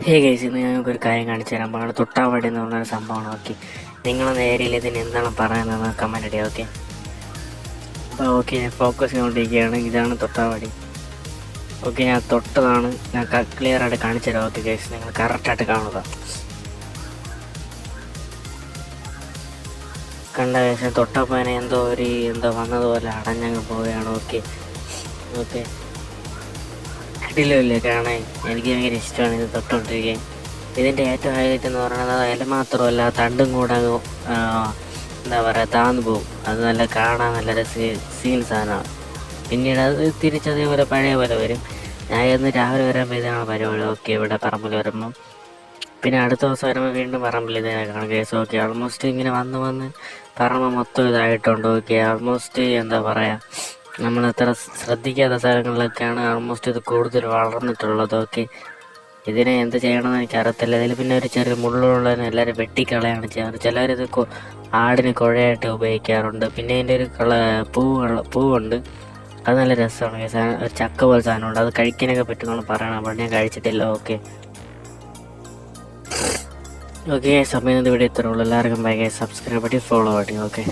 Hey guys, ഇന്ന് ഞങ്ങൾക്കൊരു കാര്യം കാണിച്ചു തരാൻ പോകണം. തൊട്ടാവാടി എന്ന് പറഞ്ഞൊരു സംഭവമാണ്. ഓക്കെ, നിങ്ങളൊന്ന് ഏരിയയിൽ ഇതിന് എന്താണ് പറയുന്നതെന്ന് കമൻറ്റ് ഇടുക. ഓക്കെ, അപ്പോൾ ഓക്കെ, ഞാൻ ഫോക്കസ് ചെയ്തുകൊണ്ടിരിക്കുകയാണ്. ഇതാണ് തൊട്ടാവാടി. ഓക്കെ, ഞാൻ തൊട്ടതാണ്. ഞാൻ ക്ലിയർ ആയിട്ട് കാണിച്ചു തരാം. ഓക്കെ ഗൈസ്, നിങ്ങൾ കറക്റ്റായിട്ട് കാണുക. കണ്ട ഗൈസ്, തൊട്ടപ്പോൾ എന്തോ വന്നതുപോലെ അടഞ്ഞങ്ങ് പോവുകയാണ്. ഓക്കെ ഓക്കെ, കിട്ടില്ലേ കാണാൻ. എനിക്ക് ഭയങ്കര ഇഷ്ടമാണ് ഇത് തൊട്ടുകൊണ്ടിരിക്കാൻ. ഇതിൻ്റെ ഏറ്റവും ഹൈലൈറ്റ് എന്ന് പറയുന്നത് ഇല മാത്രമല്ല, തണ്ടും കൂടെ എന്താ പറയുക, താന്നു പോകും. അത് നല്ല കാണാൻ നല്ല സീൻ സാധനമാണ്. പിന്നീട് അത് തിരിച്ചതേപോലെ പഴയ പോലെ വരും. ഞാൻ ഇന്ന് രാവിലെ വരുമ്പോൾ ഇതാണ് പരിപാടി. ഓക്കെ, ഇവിടെ പറമ്പിൽ വരുമ്പം പിന്നെ അടുത്ത ദിവസം വരുമ്പോൾ വീണ്ടും പറമ്പിൽ ഇതേ കാണും കേസ്. ഓക്കെ, ഓൾമോസ്റ്റ് ഇങ്ങനെ വന്ന് പറമ്പ് മൊത്തം ഇതായിട്ടുണ്ട്. ഓക്കെ, ഓൾമോസ്റ്റ് എന്താ പറയുക, നമ്മൾ അത്ര ശ്രദ്ധിക്കാത്ത സ്ഥലങ്ങളിലൊക്കെയാണ് ഓൾമോസ്റ്റ് ഇത് കൂടുതൽ വളർന്നിട്ടുള്ളത്. ഓക്കെ, ഇതിനെ എന്ത് ചെയ്യണമെന്ന് എനിക്ക് അറിയത്തില്ല. ഇതിൽ പിന്നെ ഒരു ചെറിയ മുള്ളുള്ളതിന് എല്ലാവരും വെട്ടിക്കളയാണ് ചെയ്യാറ്. ചിലവരിത് ആടിന് കുഴയായിട്ട് ഉപയോഗിക്കാറുണ്ട്. പിന്നെ ഇതിൻ്റെ ഒരു പൂവുണ്ട്, അത് നല്ല രസമാണ്. ഒരു ചക്ക പോലെ സാധനമുണ്ട്, അത് കഴിക്കാനൊക്കെ പറ്റുമെന്നാണ് പറയണം. അപ്പോൾ ഞാൻ കഴിച്ചിട്ടില്ല. ഓക്കെ ഓക്കെ, സമയം ഇവിടെ ഇത്രയുള്ളൂ. എല്ലാവർക്കും ബൈ. സബ്സ്ക്രൈബ് ചെയ്ത് ഫോളോ ചെയ്യണം. ഓക്കെ.